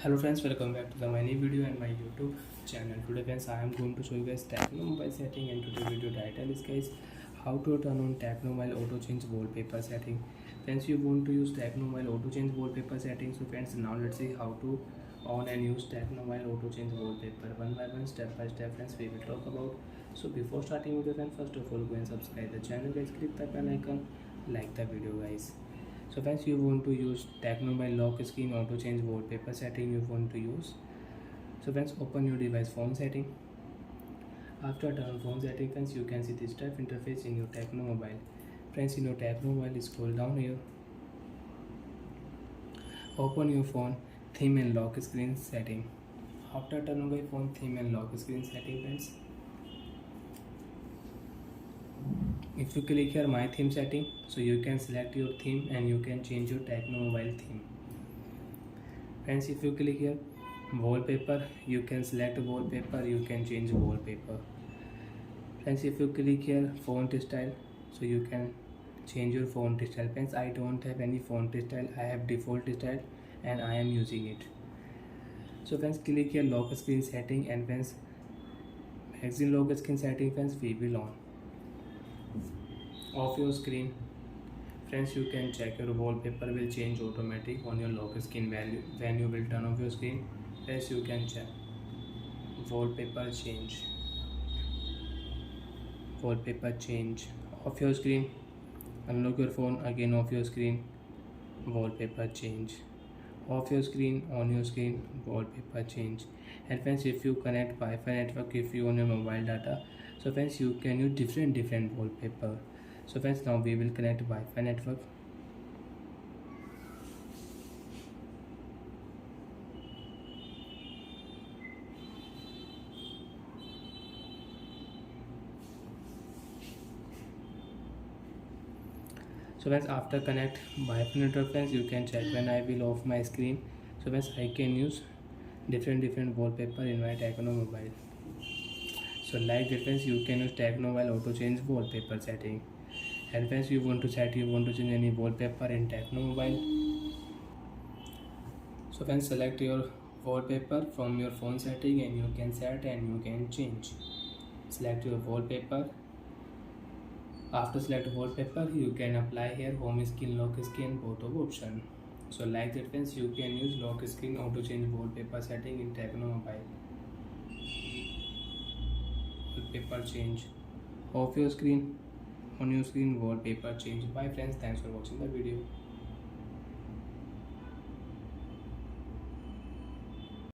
Hello friends, welcome back to the my new video and my YouTube channel. Today friends, I am going to show you guys Tecno mobile setting, and today video title is guys how to turn on Tecno mobile auto change wallpaper setting. Friends, you want to use Tecno mobile auto change wallpaper setting. So friends, now let's see how to on and use Tecno mobile auto change wallpaper one by one, step by step. Friends, we will talk about. So before starting with the friends, first of all go and subscribe the channel guys, click the bell icon, like the video guys. So friends, you want to use Tecno by lock screen auto change wallpaper setting you want to use. So friends, open your device phone setting. After turn on phone setting friends, you can see this type interface in your Tecno mobile. Friends, in your Tecno mobile, scroll down here. Open your phone theme and lock screen setting. After turn on by phone theme and lock screen setting friends, if you click here my theme setting, so you can select your theme and you can change your Tecno mobile theme. Friends, if you click here wallpaper, you can select wallpaper, you can change wallpaper. Friends, if you click here font style, so you can change your font style. Friends, I don't have any font style, I have default style and I am using it. So friends, click here lock screen setting, and friends, magazine lock screen setting friends, we will on off your screen. Friends, you can check your wallpaper will change automatic on your lock screen value when you will turn off your screen. Friends, you can check wallpaper change off your screen. Unlock your phone, again off your screen, wallpaper change off your screen, on your screen, wallpaper change. And friends, if you connect Wi-Fi network, if you on your mobile data, so friends, you can use different wallpaper. So friends, now we will connect Wi-Fi network. So friends, after connect Wi-Fi network friends, you can check when I will off my screen. So friends, I can use different wallpaper in my Tecno mobile. So like that friends, you can use Tecno mobile auto change wallpaper setting. And friends, you want to change any wallpaper in Tecno mobile. So friends, select your wallpaper from your phone setting and you can set and you can change. Select your wallpaper. After select wallpaper, you can apply here home screen, lock screen, both of option. So like that friends, you can use lock screen auto change wallpaper setting in Tecno mobile. Wallpaper change off your screen, on your screen, wallpaper change. Bye friends, thanks for watching the video.